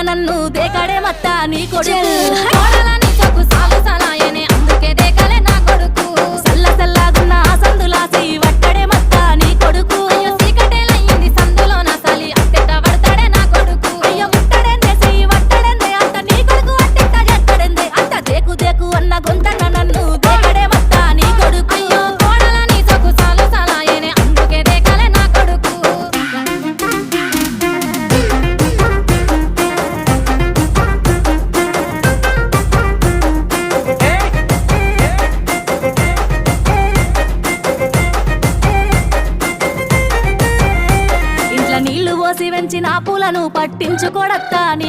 నన్ను దేకడే మత్తా నీ కొడుకు కోడలని చొక్కు సాగు సలాయనే అందుకే దేకలే నా కొడుకు సల్ల సల్లాగున్న ఆ సందులాసి వట్టడే మత్తా నీ కొడుకు అయ్యో సీకటేలయ్యింది సందులో నా సలి అట్టెట పడతాడే నా కొడుకు అయ్యో ముట్టడెందే చెయ్యి వట్టడెందే అంత నీ కొడుకు అట్టెట్ట చేస్తాడెందే అంత దేకు దేకు అన్న గొంతన్న నన్ను దేకడే మత్తా నీ కొడుకు అయ్యో కోడలని చొక్కు సాగు సలాయనే అందుకే దేకలే నా కొడుకు ఇంట్లో నీళ్లు పోసి వెంచిన పూలను పట్టించుకోడత్తా నీ